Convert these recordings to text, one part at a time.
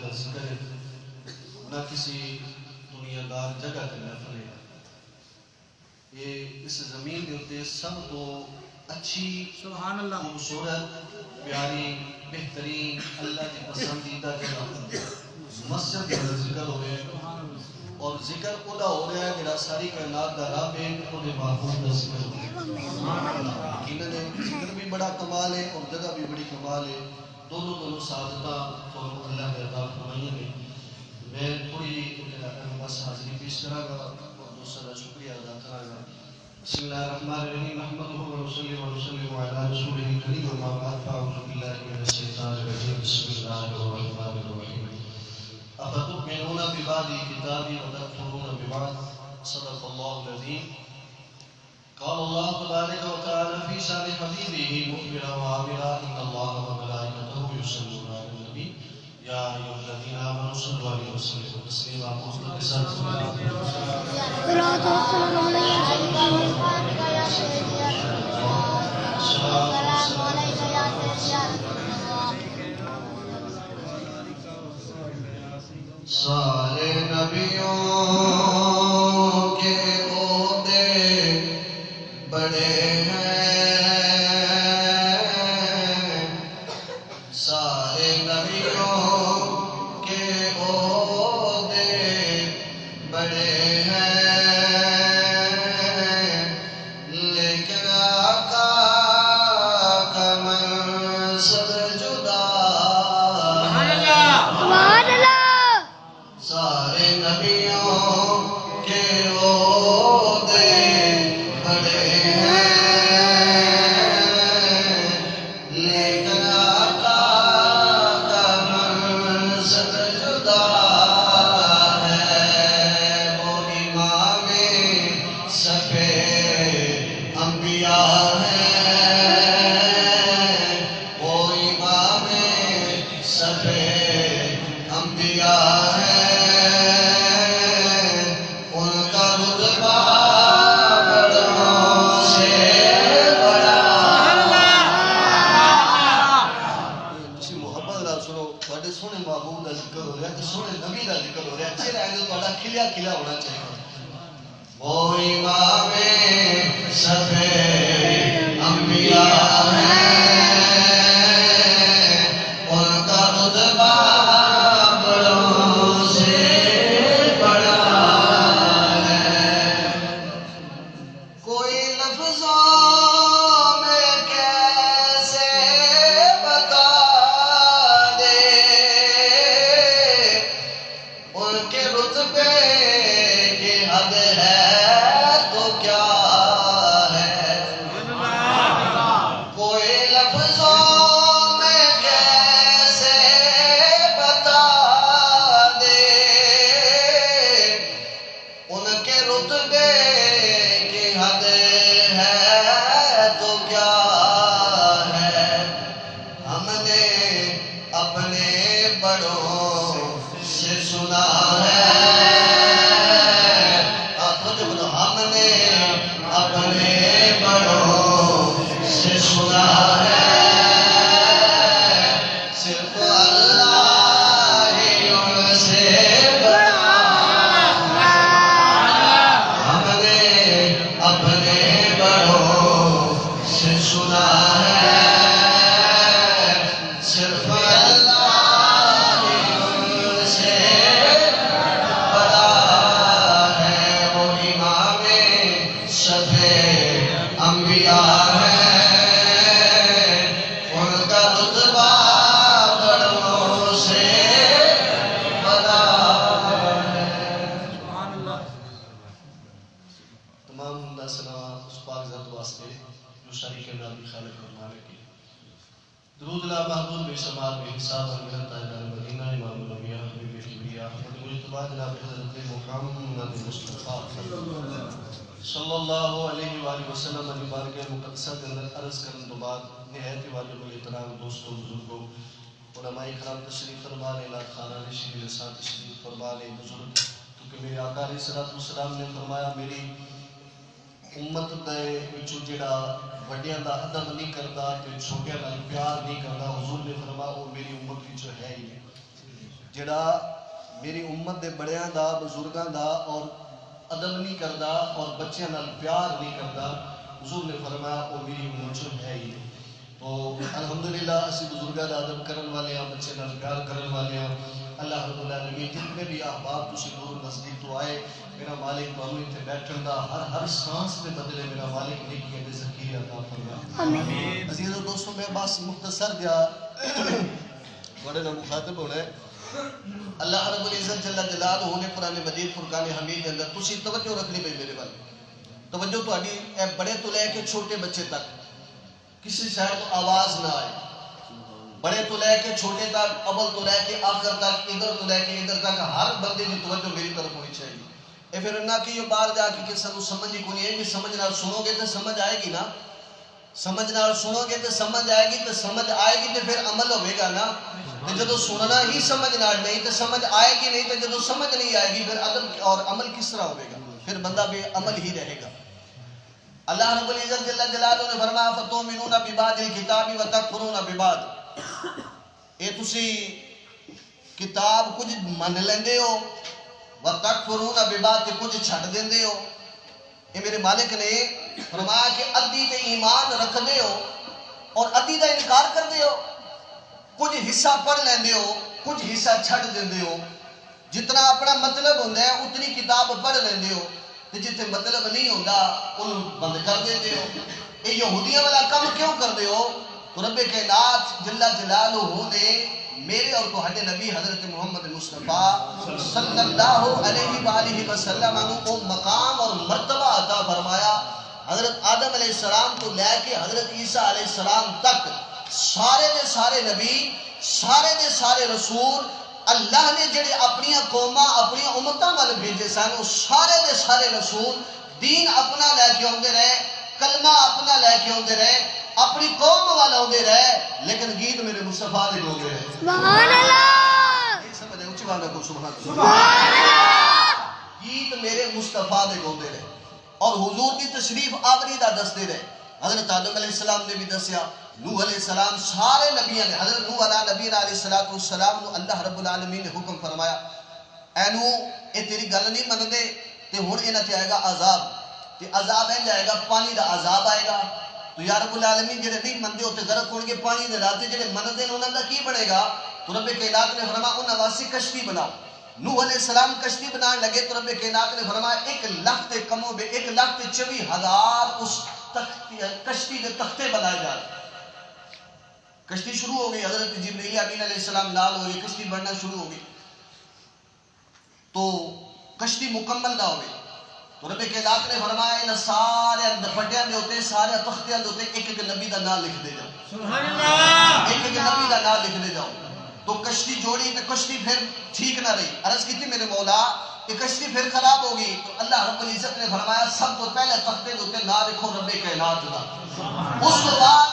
کا ذکر ہے نہ کسی دنیا دار جگہ کے محفل ہے. یہ اس زمین کے اتنے سب تو اچھی سبحان اللہ خوبصورت پیاری بہترین اللہ کی پسندیدہ جگہ مسجد کا ذکر ہو رہا ہے. اور ذکر ادا ہو رہا ہے کہ ساری کائنات کا رب ہے اور محبوب کا ذکر ہو رہا ہے. ذکر بھی بڑا کمال ہے اور جگہ بھی بڑی کمال ہے. دونوں سعادتہ تو اللہ کے عطا فرمائیاں نے. میں تھوڑی بس حاضری پیش کرا گا اور دوسرا شکریہ ادا کرا گا. بسم اللہ الرحمن الرحیم نحمده ونصلي ونسلم على رسوله الكريم وما بعد فاعوذ بالله من الشيطان الرجيم بسم الله الرحمن الرحيم افتؤمنون ببعض الكتاب وتكفرون ببعض صدق الله العظيم. قال الله تبارك وتعالى في شان حبيبه مخبرا وعامرا ان الله وملائكته يصلون على النبي يا ايها الذين امنوا صلوا عليه وسلموا تسليما. مختصر سارے نبیوں کے عہدے بڑے ہیں. سارے نبیوں کے عہدے بڑے ہیں لیکن آقا کا منصب جدا ہے. سارے نبیوں کے عہدے بڑے ہیں لیکن آقا کا منصب جدا ہے. وہ امام صفِ انبیاء ہیں. وہ امام صفِ انبیاء ہیں. ان کا رتبہ بڑوں سے بڑا. اسی محبت نال سنو تواڈے سونے محبوب دا ذکر ہو رہا ہے تے سونے نبی دا ذکر ہو رہا ہے. چہرہ اینو تواڈا کھلیا کھلیا ہونا چاہیے. وہ امام صفِ انبیاء ہیں. ان کا رتبہ بڑوں سے بڑا ہے. کوئی لفظوں میں کیسے بتا دے ان کے رتبے کی حد ہے تو کیا ہے. کوئی لفظوں میں کیسے بتا دے ان کے رتبے کی حد ہے تو کیا ہے. ہم نے اپنے بڑوں سے سنا ہے. ہم نے اپنے بڑوں سے سنا ہے. صرف اللہ ہی ان سے بڑا. ہم نے اپنے بڑوں سے سنا ہے. صرف اللہ ہی ان سے بڑا ہے. وہ امام صفِ انبیاء ہیں. ان کا رتبہ بڑوں سے بڑا ہے. تمام حمد ثنا اس پاک ذات واسطے جو شریک نبی خالق اور مالک ہے. درود لا محمود بے شمار بے حساب اور ملت تاجدار مدینہ امام الانبیاء حبیب کبریا احمد مجتبی جناب حضرت محمد مصطفیٰ صلی اللہ علیہ وآلہ وسلم علی بارگاہ مقدسہ کے اندر عرض کرنے کے بعد نہایت واجب الاحترام دوستوں بزرگوں علماء کرام تشریف فرما لے. لا خانہ نشین لسان تشریف فرما لے. بزرگ کیونکہ میرے آقا علیہ السلام نے فرمایا میری امت دے وچوں جڑا وڈیاں دا ادب نہیں کردا تے چھوٹیاں نال پیار نہیں کردا. حضور نے فرمایا وہ میری امت وچوں ہے ہی نہیں. جڑا میری امت دے بڑیاں دا بزرگاں دا اور ادب نہیں کردا اور بچیاں نال پیار نہیں کردا، حضور نے فرمایا وہ میری امت چوں ہے ہی نہیں۔ تو الحمدللہ اسی بزرگاں دا ادب کرن والے ہیں، بچے نال پیار کرن والے ہیں۔ اللہ رب العالمین جتنے بھی احباب تسی دور نزدیک تو آئے، میرا مالک تانوں اتنے بیٹھن دا ہر سانس دے بدلے میرا مالک نیکی دے ذخیرے عطا فرمائے۔ آمین۔ عزیز و دوستوں، میں بس مختصر دیا بڑے نہ مخاطب ہونا ہے۔ اللہ رب العزت جل جلالہ نے قرآن مجید فرقان حمید کے اندر تسی توجہ رکھنی پئی میرے والے، توجہ تہاڈی بڑے تو لے کے چھوٹے بچے تک کسی شاید کو آواز نہ آئے، بڑے تو لے کے چھوٹے تک، اول تو لے کے آخر تک، ادھر تو لے کے ادھر تک، ہر بندے کی توجہ میری طرف ہونی چاہیے۔ اے پھر نہ کہ یہ باہر جا کے کسی کو سمجھ ہی کوئی ہے کہ سمجھ نال سنو گے تو سمجھ آئے گی نا، سمجھ نال سنو گے تو سمجھ آئے گی، تو سمجھ آئے گی تو پھر عمل ہوئے گا نا۔ تو جدو سننا ہی سمجھ نال نہیں تو سمجھ آئے گی نہیں، تو جدو سمجھ نہیں آئے گی پھر ادب اور عمل کس طرح ہوئے گا؟ پھر بندہ بے عمل ہی رہے گا۔ اللہ رب العزت جل جلالہ نے فرمایا فَتُؤْمِنُونَ بِبَعْضِ الْكِتَابِ وَتَكْفُرُونَ بِبَعْضٍ، اے تسی کتاب کچھ من لیندے ہو، وَتَكْفُرُونَ بِبَعْضٍ کچھ چھڑ دیندے ہو۔ اے میرے مالک نے فرمایا کہ ادھی تے ایمان رکھ دے ہو اور ادھی دا انکار کر دے ہو، کچھ حصہ پڑھ لیندے ہو، کچھ حصہ چھڑ دیندے ہو۔ جتنا اپنا مطلب ہوندہ ہے اتنی کتاب پڑھ لیندے ہو، جتنے مطلب نہیں ہوندہ ان بند کر دیتے ہو۔ اے یہودیاں والا کم کیوں کر دے ہو؟ تو رب کائنات جل جلالہ نے میرے اور تہاڈے نبی حضرت محمد مصطفیٰ صلی اللہ علیہ وآلہ وسلم کو مقام اور مرتبہ عطا فرمایا۔ حضرت آدم علیہ السلام تو لے کے حضرت عیسیٰ علیہ السلام تک سارے دے سارے نبی، سارے دے سارے رسول اللہ نے جڑے اپنی قوماں اپنی امتاں والے بھیجے سن، وہ سارے دے سارے رسول دین اپنا لے کے ہوندے رہے، کلمہ اپنا لے کے ہوندے رہے، اپنی قوم والا ہوندے رہے، لیکن گیت میرے مصطفیٰ دے ہوندے رہے۔ سبحان اللہ! ایک سمجھے اونچی بات کو سبحان اللہ! گیت میرے مصطفیٰ دے ہوندے رہے اور حضور کی تشریف آوری دا دستے رہے۔ حضرت آدم علیہ السلام نے بھی دسیا، نوح علیہ السلام، سارے نبیوں نے، حضرت نوح علیہ السلام نے اللہ رب العالمین نے حکم فرمایا، اے نوح اے تیری گل نہیں من دے تے ہن انہاں تے آئے گا عذاب، تے عذاب ہے جائے گا، پانی دا عذاب آئے گا۔ تو یا رب العالمین جڑے نہیں مندے ہوتے غرق ہون گے پانی دے راتے، جڑے مندے انہاں دا کی بنے گا؟ تو رب کائنات نے فرمایا انہاں واسطے کشتی بناؤ۔ نوح علیہ السلام کشتی بنان لگے تو رب کائنات نے فرمایا 1,00,000 تے کمو بے 1,24,000 اس کشتی کے تختے بنائے جا رہے۔ کشتی شروع ہو گئی، حضرت جبرائیل امین علیہ السلام نال ہوئے، کشتی بڑھنا شروع ہو گئی، تو کشتی مکمل نہ ہوئی تو رب کائنات نے فرمایا ان سارے پٹیاں دے ہوتے، سارے تختیاں دے ہوتے ایک ایک نبی دا نام لکھ دے جاؤ، سبحان اللہ، ایک ایک نبی دا نام لکھ دے جاؤ۔ تو کشتی جوڑی تو کشتی پھر ٹھیک نہ رہی، عرض کی تھی میرے مولا کہ کشتی پھر خراب ہوگی، تو اللہ رب العزت نے فرمایا سب تو پہلے تختے دے ہوتے نام لکھو رب کائنات دا، اس کے بعد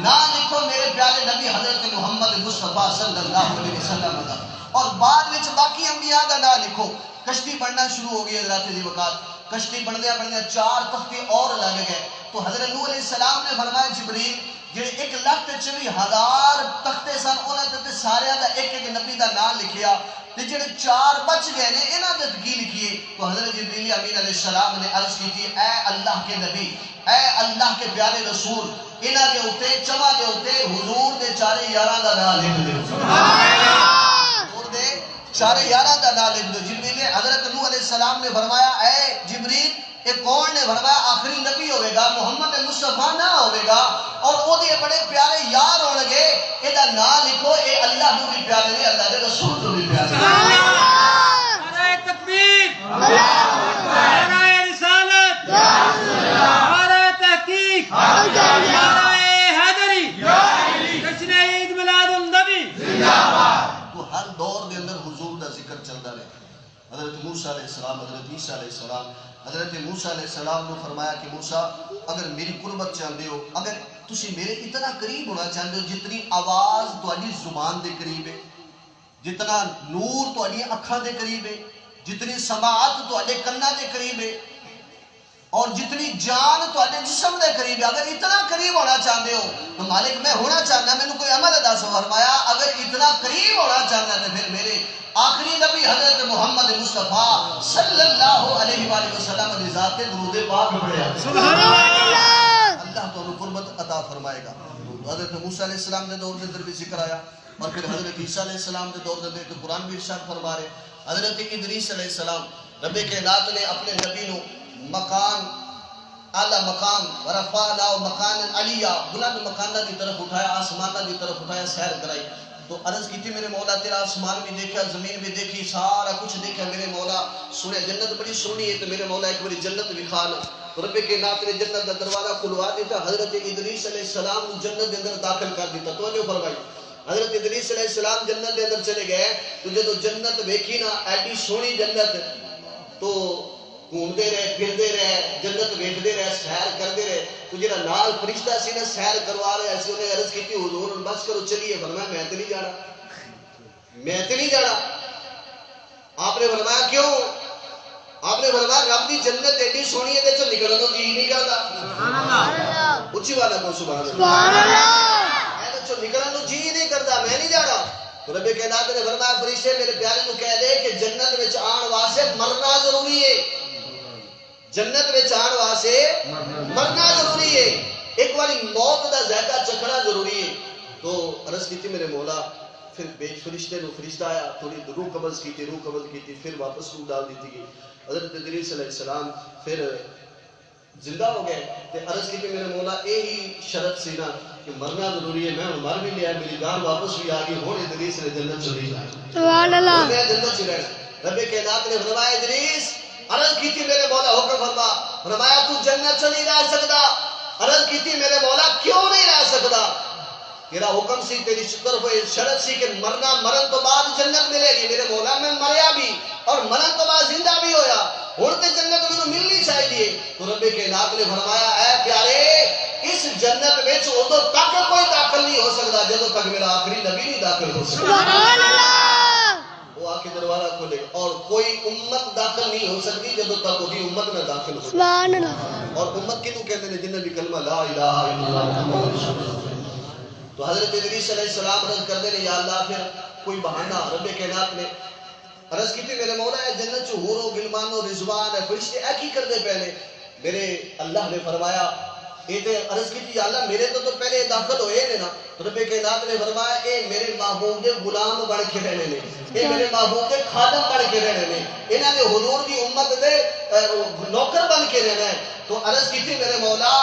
نام لکھو میرے پیارے نبی حضرت محمد مصطفیٰ صلی اللہ علیہ وسلم دا، اور بعد وچ باقی انبیاء دا نام لکھو۔ کشتی بڑھنا شروع ہو گئی حضرات دی وقات، کشتی بڑھدے بڑھدے 4 تختے اور لگ گئے، تو حضرت نوح علیہ السلام نے فرمایا جبریل جڑے 1,24,000 تختے سن انہاں تے سارے دا ایک ایک نبی دا نام لکھیا، تے جڑے 4 بچ گئے نے انہاں دے کی لکھیے؟ تو حضرت جبریل امین علیہ السلام نے عرض کی تھی اے اللہ کے نبی، اے اللہ کے پیارے رسول، انہاں دے اوتے چواں دے اوتے حضور دے 4 دا نام لکھ دے، سبحان اللہ، حضور دے 4 دا نام لکھ دو۔ جبریل حضرت نوح علیہ السلام نے فرمایا اے جبریل یہ کون نے؟ فرمایا آخری نبی ہوئے گا، محمد مصطفیٰ نہ ہوئے گا، اور وہ دے بڑے پیارے یار ہون گے، یہ دا نام لکھو، اے اللہ جو بھی پیارے نے، اللہ دے رسول جو بھی پیارے نے۔ نعرہ تکبیر، نعرہ رسالت، نعرہ تحقیق، نعرہ حیدری، جشن عید میلاد النبی۔ تو ہر دور دے اندر حضور دا ذکر چلتا رہے۔ حضرت موسیٰ علیہ السلام، حضرت عیسیٰ علیہ السلام، حضرت موسیٰ علیہ السلام نے فرمایا کہ موسیٰ اگر میری قربت چاہتے ہو، اگر تسی میرے اتنا قریب ہونا چاہتے ہو جتنی آواز تہاڈی زبان دے قریب ہے، جتنا نور تہاڈی اکھاں دے قریب ہے، جتنی سماعت تہاڈے کنا دے قریب ہے، اور جتنی جان تہاڈے جسم دے قریب ہے، اگر اتنا قریب ہونا چاہتے ہو تو مالک میں ہونا چاہنا، میں نے کوئی عمل ادا فرمایا اگر اتنا قریب ہونا چاہنا تو پھر میرے آخری نبی حضرت محمد مصطفیٰ صلی اللہ علیہ وآلہ وسلم نے ذات درود پاک پڑھے سبحان اللہ اللہ تو قربت عطا فرمائے گا حضرت موسیٰ علیہ السلام نے دور دے در بھی ذکر آیا اور پھر حضرت عیسیٰ علیہ السلام نے دور دے تو قرآن بھی ارشاد فرما رہے حضرت ادریس علیہ السلام رب کائنات نے اپنے نبی نو مکان اعلیٰ مقام ورفعنا مکان علیہ بلند مکانہ کی طرف اٹھایا آسمانہ کی طرف اٹھایا سیر کرائی تو عرض کی تھی میرے مولا تیرا آسمان بھی دیکھا زمین بھی دیکھی سارا کچھ دیکھا میرے مولا سنے جنت بڑی سونی ہے تو میرے مولا ایک بڑی جنت بھی کھانا تو رب کائنات نے جنت کا دروازہ کھلوا دیتا حضرت ادریس علیہ السلام جنت کے اندر داخل کر دیتا تو جو فرمائی حضرت ادریس علیہ السلام جنت کے اندر چلے گئے تو جب جنت دیکھی نا ایڈی سونی جنت تو گھومتے رہے پھرتے رہے جنت ویکھتے رہے سیر کرتے رہے تو جڑا نال فرشتہ سی نا سیر کروا رہے ایسے انہیں عرض کی تھی حضور بس کرو چلیے فرمایا میں تو نہیں جانا میں تو نہیں جانا آپ نے فرمایا کیوں آپ نے فرمایا رب دی جنت ایڈی سونی ہے تو نکلنا تو جی نہیں کرتا سبحان اللہ اچھی والا کو سبحان سبحان اللہ میں تو نکلنا تو جی نہیں کرتا میں نہیں جانا تو رب کائنات نے فرمایا فرشتے میرے پیارے کو کہہ دے کہ جنت وچ آن واسطے مرنا ضروری ہے جنت میں آن واسے مرنا ضروری ہے ایک باری موت دا ذائقہ چکھنا ضروری ہے تو عرض کی تھی میرے مولا پھر بیچ فرشتے نو فرشتہ آیا تھوڑی روح قبض کی تھی پھر واپس روح ڈال دیتی گئی حضرت ادریس علیہ السلام پھر زندہ ہو گئے تو عرض کی تھی میرے مولا یہی شرط سی نا کہ مرنا ضروری ہے میں مر بھی لیا میری جان واپس بھی آ گئی ہوں ادریس نے جنت چلی جائے سبحان اللہ میں جنت چلی رہنا رب کائنات نے فرمایا ادریس عرض کی تھی میرے مولا حکم فرما فرمایا تو جنت سے نہیں رہ سکتا عرض کی تھی میرے مولا کیوں نہیں رہ سکتا تیرا حکم سی تیری شکر ہوئے شرط سی کہ مرن تو بعد جنت ملے گی میرے مولا میں مریا بھی اور مرن تو بعد زندہ بھی ہویا ہونتے جنت میں ملنی چاہیے تو رب کائنات نے فرمایا اے پیارے اس جنت میں ادو تک کوئی داخل نہیں ہو سکتا جدو تک میرا آخری نبی نہیں داخل ہو سکتا سبحان اللہ وہ آ کے دروازہ کھولے اور کوئی امت داخل نہیں ہو سکتی جب تک وہی امت میں داخل ہو سبحان اللہ اور امت کیوں کہتے ہیں جنہیں بھی کلمہ لا الہ الا اللہ محمد رسول اللہ تو حضرت ادریس علیہ السلام عرض کرتے ہیں یا اللہ پھر کوئی بہانہ رب کائنات نے عرض کی تھی میرے مولا ہے جنت چو حور و غلمان و رضوان ہے فرشتے ایک ہی کر دے پہلے میرے اللہ نے فرمایا عرض کی تھی یا اللہ میرے تو پہلے داخل ہوئے نے نا رب کائنات نے فرمایا اے میرے محبوب دے غلام بن کے رہنے نے اے میرے محبوب دے خادم بن کے رہنے نے انہاں نے حضور دی امت دے نوکر بن کے رہنا ہے تو عرض کی تھی میرے مولا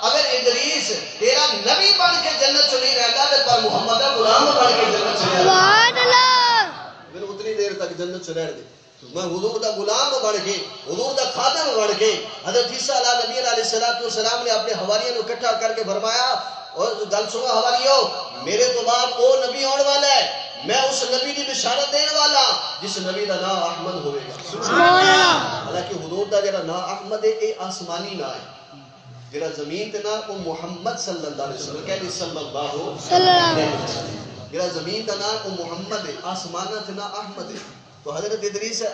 اگر ادریس تیرا نبی بن کے جنت چلی رہتا ہے پر محمد دا غلام بن کے جنت چلی رہتا سبحان اللہ پھر اتنی دیر تک جنت چ رہ دے میں حضور دا غلام بن کے حضور دا خادم بن کے حضرت عیسیٰ علیہ السلام نے اپنے حواریوں کو اکٹھا کر کے فرمایا اور گل سنو حواریوں میرے تو بعد وہ نبی آنے والا ہے میں اس نبی کی بشارت دینے والا جس نبی دا نام احمد ہوئے گا سبحان اللہ حالانکہ حضور دا جڑا نام احمد ہے اے آسمانی نام ہے جڑا زمین تے نام وہ محمد صلی اللہ علیہ وسلم کہتے صلی اللہ علیہ وسلم جڑا زمین دا نام وہ محمد ہے آسمانہ تے نام احمد ہے تو حضرت عیسیٰ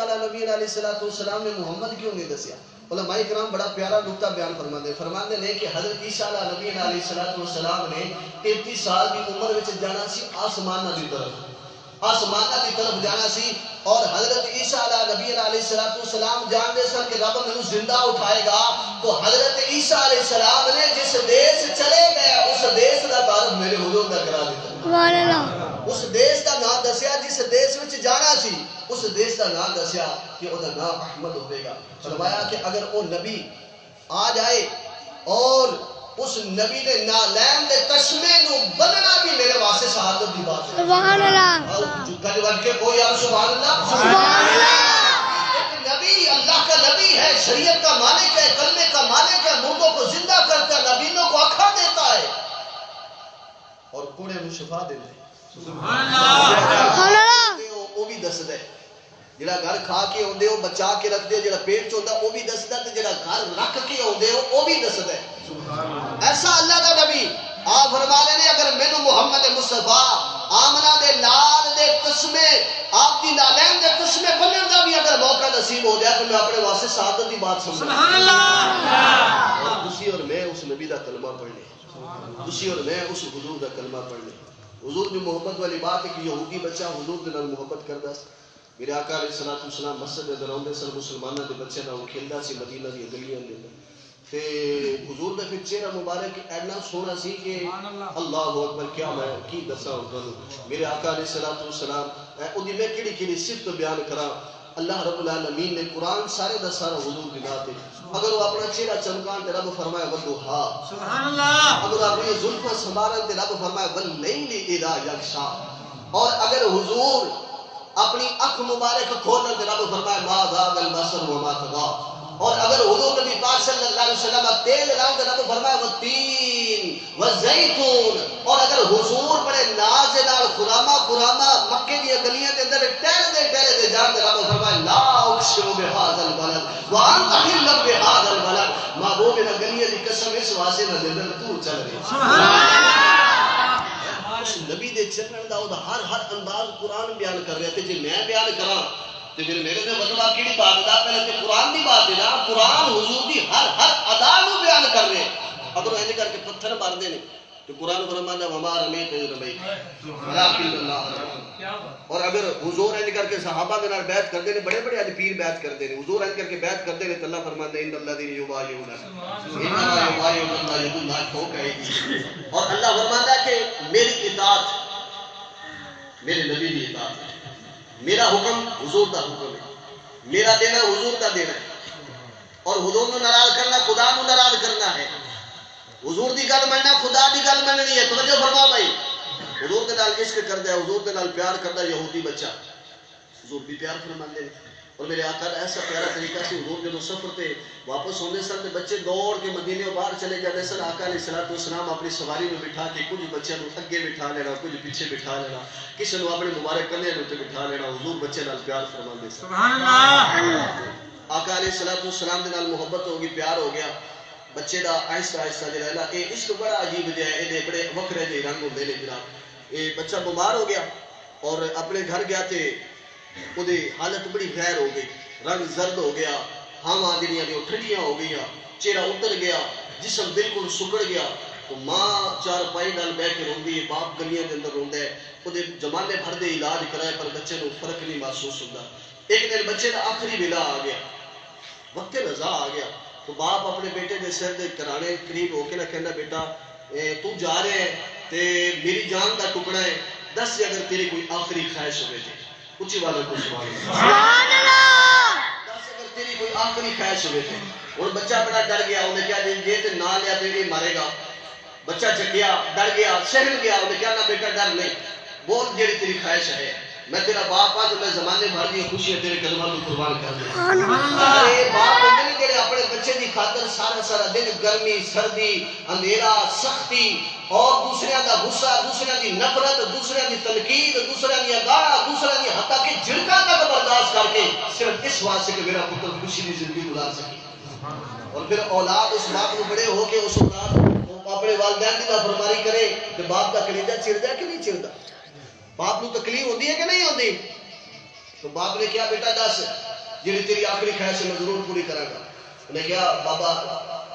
علیہ السلام نے محمد کیوں نہیں دسیا علماء کرام بڑا پیارا نکتہ بیان فرماندے نے کہ حضرت عیسیٰ علیہ السلام نے 33 سال کی عمر وچ جانا سی آسمانہ دی طرف جانا سی اور حضرت عیسیٰ علیہ السلام جان دے سن کہ رب میں زندہ اٹھائے گا تو حضرت عیسیٰ علیہ السلام نے جس دیش چلے گئے اس دیش کا تعارف میرے حضور کا کرا دیتا سبحان اللہ اس دیش کا نام دسیا جس دیش وچ جانا سی اس دیش کا نام دسیا کہ وہ نام احمد ہوئے گا فرمایا کہ اگر وہ نبی آ جائے اور اس نبی نے نالین دے تسمے نو بننا بھی میرے واسطے شہادت دی بات ہے سبحان اللہ گل بن کے کوئی آپ سبحان اللہ سبحان اللہ ایک نبی اللہ کا نبی ہے شریعت کا مالک ہے کلمے کا مالک ہے مردوں کو زندہ کرتا ہے نبیوں کو اکھا دیتا ہے اور کوڑے میں شفا دیتا ہے سبحان اللہ وہ بھی دس دے جڑا گھر کھا کے ہوندے ہو بچا کے رکھ دے جڑا پیٹ چوندا وہ بھی دس دے جڑا گھر رکھ کے ہوندے ہو وہ بھی دس دے ایسا اللہ دا نبی آپ فرما لے اگر مینوں محمد مصطفیٰ آمنہ دے لال دے قسمے آپ دی نالین دے قسمے بنن دا بھی اگر موقع نصیب ہو جائے تو میں اپنے واسطے سعادت دی بات سمجھوں سبحان اللہ اور تسی اور میں اس نبی دا کلمہ پڑھ لیں تسی اور میں اس حضور دا کلمہ پڑھ لیں حضور دی محبت والی بات ہے کہ یہودی بچہ حضور دے نال محبت کردا سی. میرے آقا علیہ الصلوۃ والسلام مسجد دے اندر آوندے سن، مسلماناں دے بچے نال کھیلدا سی مدینہ دی گلیاں دے اندر. تے حضور دا پھر چہرہ مبارک اینا سونا سی کہ اللہ اکبر، کیا میں کی دساں تانوں. میرے آقا علیہ الصلوۃ والسلام اودی میں کیڑی کیڑی صفت بیان کراں. اللہ رب العالمین نے قرآن سارے دا سارا حضور دی ذات ہے. اگر وہ اپنا چہرہ چمکان تے رب فرمائے والضحیٰ، سبحان اللہ. اگر اپنی زلفاں سنبھالن تے رب فرمائے واللیل اذا یغشیٰ. اور اگر حضور اپنی اکھ مبارک کھولن تے رب فرمائے ما ذاق البصر وما طغیٰ. اور اگر حضور نبی پاک صلی اللہ علیہ وسلم تیل لگاؤں تے رب فرمائے والتین والزیتون. اور اگر حضور بڑے ناز نال خرامہ مکے دی گلیاں دے اندر ٹہلدے جان تے رب فرمائے لا اقسم بہذا البلد وانت حل بہذا البلد. محبوب نے گلیاں دی قسم اس واسطے نہ دے تو چل رہی. سبحان اللہ. اس نبی دے چلن دا ہر انداز قرآن بیان کر رہے تھے. جی میں بیان کراں تو پھر میرے نے بدوا کیڑی بات دا پہلے تے قرآن دی بات ہے نا. قرآن حضور دی ہر ادا نو بیان کر رہے. اگر ایسے کر کے پتھر مار دے تو قرآن فرماتا ہے وما رمیت اذ رمیت ولکن اللہ رمی. اور اگر حضور ایسے کر کے صحابہ کے نال بیعت کردے نے، بڑے بڑے اج پیر بیعت کردے نے، حضور ایسے کر کے بیعت کردے نے تو اللہ فرماتا ہے ان الذین یبایعون انما یبایعون اللہ ید اللہ فوق ایدیہم. اور اللہ فرماتا ہے کہ میری اطاعت میرے نبی کی اطاعت ہے. میرا حکم حضور دا حکم ہے، میرا دینا حضور دا دینا ہے. اور حضور نو ناراض کرنا خدا نو ناراض کرنا ہے. حضور دی گل مننا خدا دی گل مننی ہے. توجہ فرما بھائی. حضور دے نال عشق کردا ہے، حضور دے نال پیار کردا ہے یہودی بچہ، حضور بھی پیار فرماندے ہیں. اور میرے آقا کا ایسا پیارا طریقہ سی، حضور جب سفر تے واپس ہوندے سن تے بچے دوڑ کے مدینے باہر چلے جاندے سن. آقا علیہ الصلوۃ والسلام اپنی سواری میں بٹھا کے کچھ بچوں کو اگے بٹھا لینا، کچھ پیچھے بٹھا لینا، کسی نے اپنے مبارک کندھے تے بٹھا لینا. حضور بچے نال پیار فرماندے سن. سبحان اللہ. آقا علیہ الصلوۃ والسلام دے نال محبت ہو گئی، پیار ہو گیا. بچے دا آہستہ آہستہ جڑا ہے عشق بڑا عجیب جہا ہے، یہ بڑے وکھرے جہے رنگ ہوندے نے جناب. یہ بچہ بیمار ہو گیا اور اپنے گھر گیا تے وہ حالت بڑی غیر ہو گئی، رنگ زرد ہو گیا، ہاواں جڑیاں نے ٹھنڈیاں ہو گئیاں، چہرہ اتر گیا، جسم بالکل سکڑ گیا. تو ماں چار پائی نال بیٹھ کے روندی ہے، باپ گلیاں دے اندر روندا ہے. وہ زمانے بھر دے علاج کرائے پر بچے کو فرق نہیں محسوس ہوندا. ایک دن بچے دا آخری ویلا آ گیا، وقت رضا آ گیا. تو باپ اپنے بیٹے کے سر دے کرانے قریب ہو کے نہ کہنا بیٹا تو جا رہے ہیں تے میری جان کا ٹکڑا ہے، دس اگر تیری کوئی آخری خواہش ہوئے تھے. اچھی والے کو سبحان اللہ. دس اگر تیری کوئی آخری خواہش ہوئے تھے. اور بچہ بڑا ڈر گیا، انہیں کیا جی تے نہ لیا تو یہ مارے گا. بچہ چکیا، ڈر گیا، سہل گیا. انہیں کیا نہ بیٹا ڈر نہیں، بول جیڑی تیری خواہش ہے، میں تیرا باپ ہاں تو میں زمانے بھر دی خوشی تیرے قدموں کو قربان کر دوں. ارے باپ ہوندے نے جڑے اپنے بچے دی خاطر سارا دن گرمی سردی اندھیرا سختی اور دوسرے دا غصہ، دوسرے دی نفرت، دوسرے دی تنقید، دوسرے دی گالاں، دوسرے دی حتیٰ کہ جھڑکاں تک برداشت کر کے صرف اس واسطے کہ میرا پتر خوشی دی زندگی گزار سکے. اور پھر اولاد اس باپ کو بڑے ہو کے اس اولاد اپنے والدین کی نافرمانی کرے تو باپ کا کلیجہ چڑھتا کہ نہیں چڑھتا؟ باپ کو تکلیف ہوتی ہے کہ نہیں ہوتی؟ تو باپ نے کیا بیٹا دس جی تیری آخری خواہش میں ضرور پوری کروں گا. انہیں کیا بابا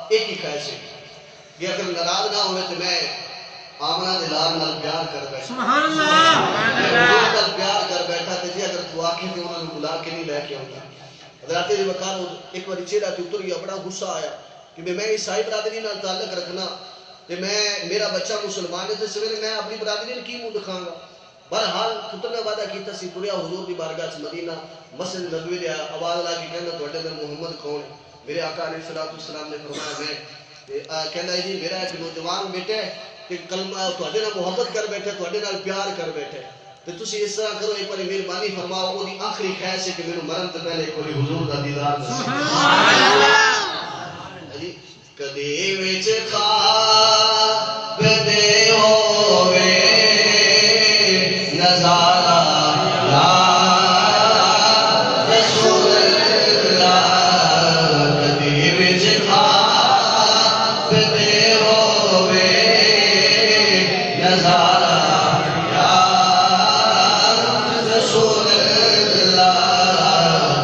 ایک ہی خواہش ہے کہ اگر ناراض نہ ہوئے تو میں آمنہ دلال نال پیار کر بیٹھا. سبحان اللہ. پیار کر بیٹھا تو جی اگر تو آکھیں تو انہوں نے بلا کے نہیں لے کے آؤں. حضرات دی وقار ایک بار چہرہ تے اتر گیا، بڑا غصہ آیا کہ میں عیسائی برادری نال تعلق رکھنا تے میرا بچہ مسلمان ہے تے سویرے میں اپنی برادری نے کی منہ دکھاؤں گا. بہرحال پتر نے وعدہ کیتا سی، ٹریا حضور دی بارگاہ چ مدینہ مسجد نبوی دے آواز لا کے کہندا تواڈے اندر محمد کون ہے؟ میرے آقا علیہ الصلوۃ والسلام نے فرمایا میں کہندا جی میرا ایک نوجوان بیٹا ہے کہ کلمہ تواڈے نال محبت کر بیٹھے، تواڈے نال پیار کر بیٹھے. تے تسی اس طرح کرو، ایک بار مہربانی فرماؤ وہ دی آخری خواہش ہے کہ میرے مرن تو پہلے کوئی حضور دا دیدار نصیب. سبحان اللہ. جی کدی وچ خواب دے ہووے نظارہ یا رسول اللہ، کدی وچ خواب دے ہووے نظارہ یا رسول اللہ،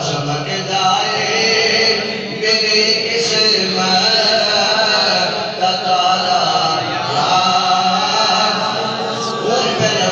چمک جائے میری قسمت کا تارا یا رسول اللہ.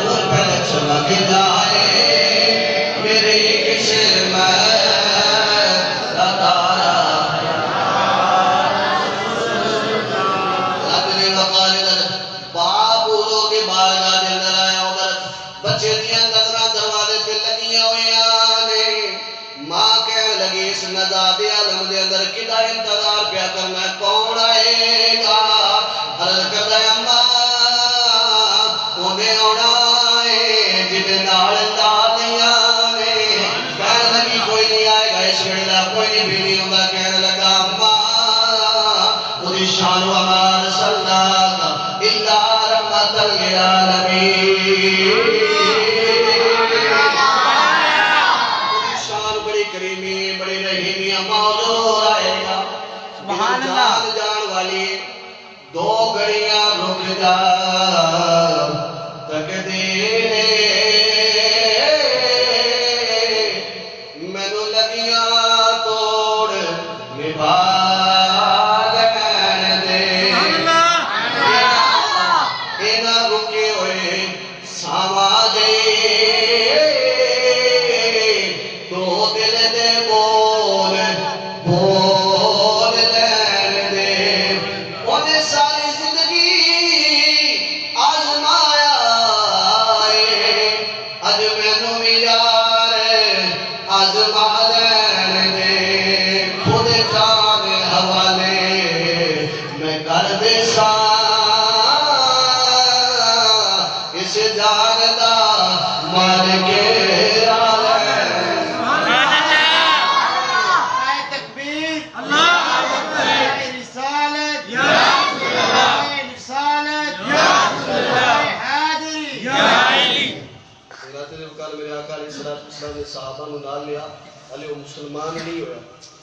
عذاب عالم دے اندر کدا انتظار پیا کرنا کون آئے گا عرض کردا اما اونے آنا ہے جدے نال دادیاں نے کہن لگی کوئی نہیں آئے گا اس ویلے کوئی نہیں بھی نہیں ہوندا کہن لگا اما اودی شان و امان صلی الا رحمت للعالمین کریمی بڑی رحیمی موضوع آئے گا سبحان اللہ جان والی دو گھڑیاں رک جا تقدیر مینوں لگیاں توڑ نبھا لین دے اینا رکے ہوئے ساواں دے صحابہ نو نال لیا علی وہ مسلمان نہیں ہویا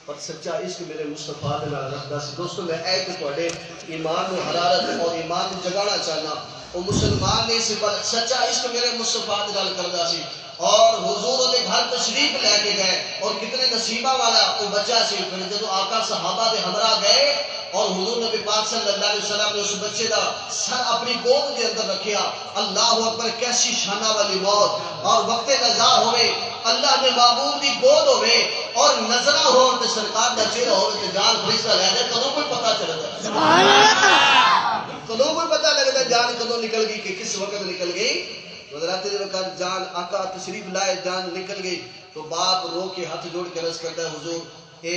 پر سچا عشق میرے مصطفیٰ دے نال رکھدا سی دوستو میں اے کہ تواڈے ایمان نو حرارت اور ایمان نو جگانا چاہنا وہ مسلمان نہیں سی پر سچا عشق میرے مصطفیٰ دے نال کردا سی اور حضور دے گھر تشریف لے کے گئے اور کتنے نصیبہ والا وہ بچہ سی پھر جدوں آقا صحابہ دے ہمراہ گئے اور حضور نبی پاک صلی اللہ علیہ وسلم نے اس بچے دا سر اپنی گود کے اندر رکھیا اللہ اکبر کیسی شانہ والی موت اور وقت نزا ہوئے اللہ نے معبود دی گود ہوئے اور نظرہ ہو تے سرکار دا چہرہ ہوئے تے جان فرشتہ لے جائے کدوں کوئی پتہ چلتا سبحان اللہ کدوں کوئی پتہ لگتا جان کدوں نکل گئی کہ کس وقت نکل گئی حضرات دے وقت جان آقا تشریف لائے جان نکل گئی تو باپ رو کے ہاتھ جوڑ کے عرض کرتا ہے حضور اے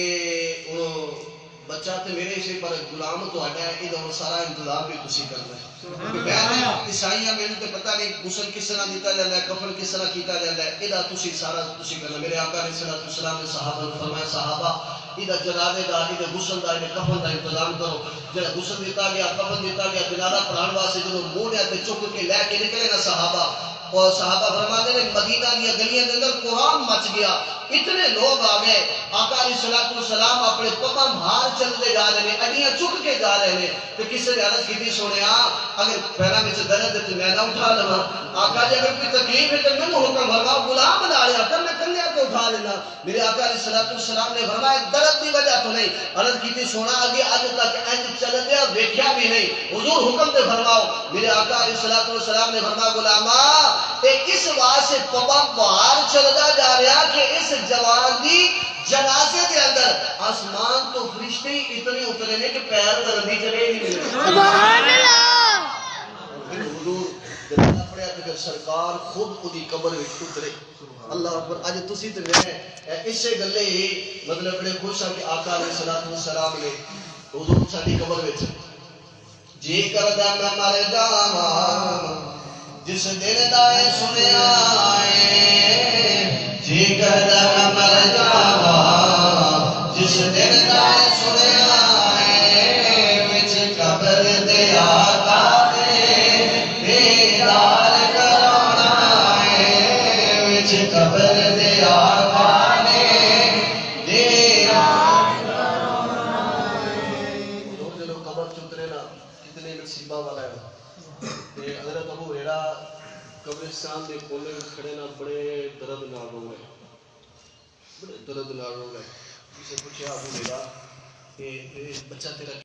بچہ تے میرے سے پر غلام تو ہٹا ہے ادھر سارا انتظام بھی تسی کرنا ہے میں عیسائیاں میں تے پتہ نہیں غسل کس طرح دیتا جاتا ہے کفن کس طرح کیتا جاتا ہے ادھر تسی سارا تسی کرنا میرے آقا علیہ السلام نے صحابہ نے فرمایا صحابہ ادھر جنازے دا ادھر غسل دا ادھر کفن دا انتظام کرو جب غسل دیتا گیا کفن دیتا گیا جنازہ پڑھان واسطے جو موڑیا تے چک کے لے کے نکلے نا صحابہ اور صحابہ فرماتے ہیں مدینہ کی گلیاں کے اندر قرآن مچ گیا اتنے لوگ آ گئے آقا علیہ السلام اپنے تمام ہار چلتے جا رہے ہیں اڈیاں چک کے جا رہے ہیں تو کسی نے عرض کی سنیا اگر پیرا میں سے درد ہے تو میں نہ اٹھا لوا آقا جی اگر کوئی تکلیف ہے تو میں نے حکم فرماؤ غلام بنا لیا کر میں کلیا کے اٹھا لینا میرے آقا علیہ السلام نے فرمایا درد کی وجہ تو نہیں عرض کی سونا آگے آج تک انج چل گیا دیکھا بھی نہیں حضور حکم دے فرماؤ میرے آقا علیہ السلام نے فرمایا غلاما اس واسطے تمام باہر چلتا جا رہا کہ اس جوان دی جنازے کے اندر آسمان تو فرشتے ہی اتنے اترے نے کہ پیر درندی چلے نہیں ملے سبحان اللہ پھر حضور جنازہ پڑھیا کہ سرکار خود اودی قبر وچ اترے اللہ اکبر اج تسی تے میں اسے گلے ہی مطلب بڑے خوش ہاں کہ آقا علیہ السلام نے حضور ساڈی قبر وچ جی کردا میں مر جاواں جس دن دائے سنیا آئے جی کردا میں مر جاواں جس دن دائے سنیا آئے وچ قبر دے آقا دے دیدار کرانا ہے وچ قبر دے آقا دے دیدار کرانا ہے جدوں قبر چترے نا کتنے نصیبہ والا ہے حضرت ابو ہریرہ قبرستان دے کونے میں کھڑے نہ بڑے درد نال رو رہے بڑے درد نال رو رہے کسی پوچھا ابو ہریرہ کہ بچہ تیرا